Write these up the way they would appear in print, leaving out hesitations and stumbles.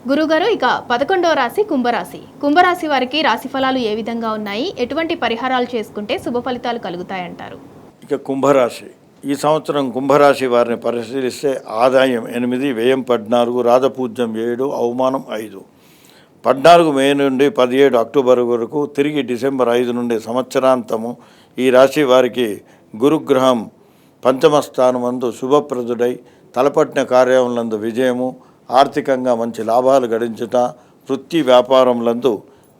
గురుగారు ఇక 11వ రాశి కుంభరాశి. కుంభరాశి వారికి రాశి ఫలాలు ఏ విధంగా ఉన్నాయి? ఎటువంటి పరిహారాలు చేసుకుంటే శుభ ఫలితాలు కలుగుతాయంటారు? ఇక కుంభరాశి ఈ సంవత్సరం కుంభరాశి వారిని పరిశీలిస్తే ఆదాయం 8, వ్యయం 14, రాజపూజ్యం 7, అవమానం 5. 14 మే నుండి 17 అక్టోబర్ వరకు, తిరిగి డిసెంబర్ 5 నుండి సంవత్సరాంతము ఈ రాశి వారికి గురుగ్రహం పంచమ స్థానమందు శుభప్రదుడై తలపట్టిన కార్యములందు విజయము, ఆర్థికంగా మంచి లాభాలు గడించుట, వృత్తి వ్యాపారములందు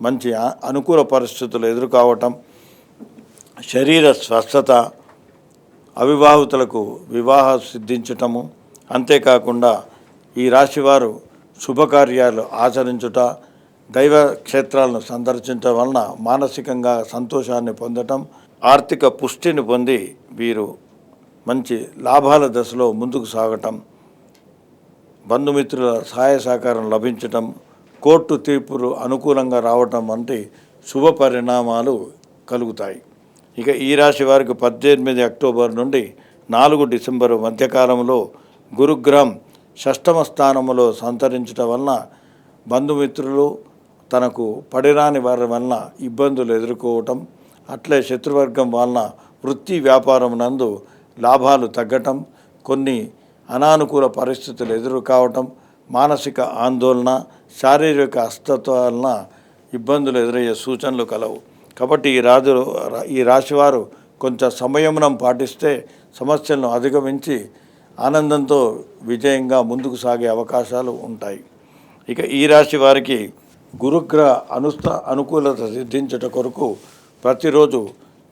మంచి అనుకూల పరిస్థితులు ఎదుర్కోవటం, శరీర స్వస్థత, అవివాహితులకు వివాహ సిద్ధించటము, అంతేకాకుండా ఈ రాశివారు శుభకార్యాలు ఆచరించుట, దైవ క్షేత్రాలను సందర్శించడం వలన మానసికంగా సంతోషాన్ని పొందటం, ఆర్థిక పుష్టిని పొంది వీరు మంచి లాభాల దశలో ముందుకు సాగటం, బంధుమిత్రుల సహాయ సహకారం లభించటం, కోర్టు తీర్పులు అనుకూలంగా రావటం వంటి శుభ పరిణామాలు కలుగుతాయి. ఇక ఈ రాశి వారికి 18 అక్టోబర్ నుండి 4 డిసెంబర్ మధ్యకాలంలో గురుగ్రహం షష్టమ స్థానంలో సంతరించడం వలన బంధుమిత్రులు తనకు పడిరాని వారి వలన ఇబ్బందులు ఎదుర్కోవటం, అట్లే శత్రువర్గం వలన వృత్తి వ్యాపారం నందు లాభాలు తగ్గటం, కొన్ని అనానుకూల పరిస్థితులు ఎదుర్కోవటం, మానసిక ఆందోళన, శారీరక అస్వస్థత వలన ఇబ్బందులు ఎదురయ్యే సూచనలు కలవు. కాబట్టి ఈ రాశివారు కొంచెం సంయమనం పాటిస్తే సమస్యలను అధిగమించి ఆనందంతో విజయంగా ముందుకు సాగే అవకాశాలు ఉంటాయి. ఇక ఈ రాశి వారికి గురుగ్రహ అనుకూలత సిద్ధించట కొరకు ప్రతిరోజు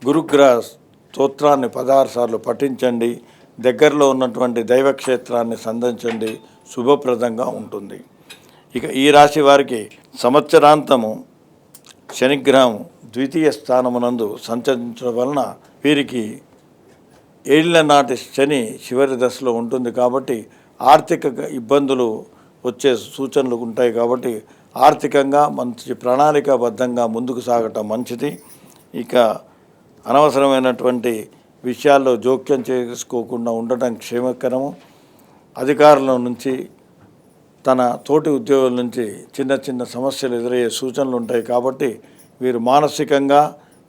గురుగ్రహ స్తోత్రాన్ని 16 సార్లు పఠించండి. దగ్గరలో ఉన్నటువంటి దైవక్షేత్రాన్ని సందర్శించండి, శుభప్రదంగా ఉంటుంది. ఇక ఈ రాశి వారికి సంవత్సరాంతము శనిగ్రహం ద్వితీయ స్థానమునందు సంచరించడం వలన వీరికి ఏళ్ల నాటి శని చివరి దశలో ఉంటుంది. కాబట్టి ఆర్థిక ఇబ్బందులు వచ్చే సూచనలు ఉంటాయి. కాబట్టి ఆర్థికంగా మంచి ప్రణాళికాబద్ధంగా ముందుకు సాగటం మంచిది. ఇక అనవసరమైనటువంటి విషయాల్లో జోక్యం చేసుకోకుండా ఉండటం క్షేమకరము. అధికారుల నుంచి, తన తోటి ఉద్యోగుల నుంచి చిన్న చిన్న సమస్యలు ఎదురయ్యే సూచనలు ఉంటాయి. కాబట్టి వీరు మానసికంగా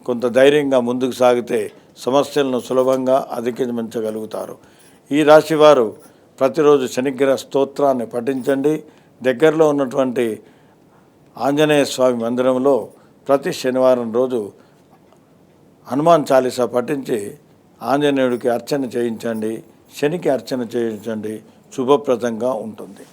కొంత ధైర్యంగా ముందుకు సాగితే సమస్యలను సులభంగా అధిగమించగలుగుతారు. ఈ రాశివారు ప్రతిరోజు శనిగ్రహ స్తోత్రాన్ని పఠించండి. దగ్గరలో ఉన్నటువంటి ఆంజనేయ స్వామి మందిరంలో ప్రతి శనివారం రోజు హనుమాన్ చాలీసా పఠించి ఆంజనేయుడికి అర్చన చేయించండి, శనికి అర్చన చేయించండి, శుభప్రదంగా ఉంటుంది.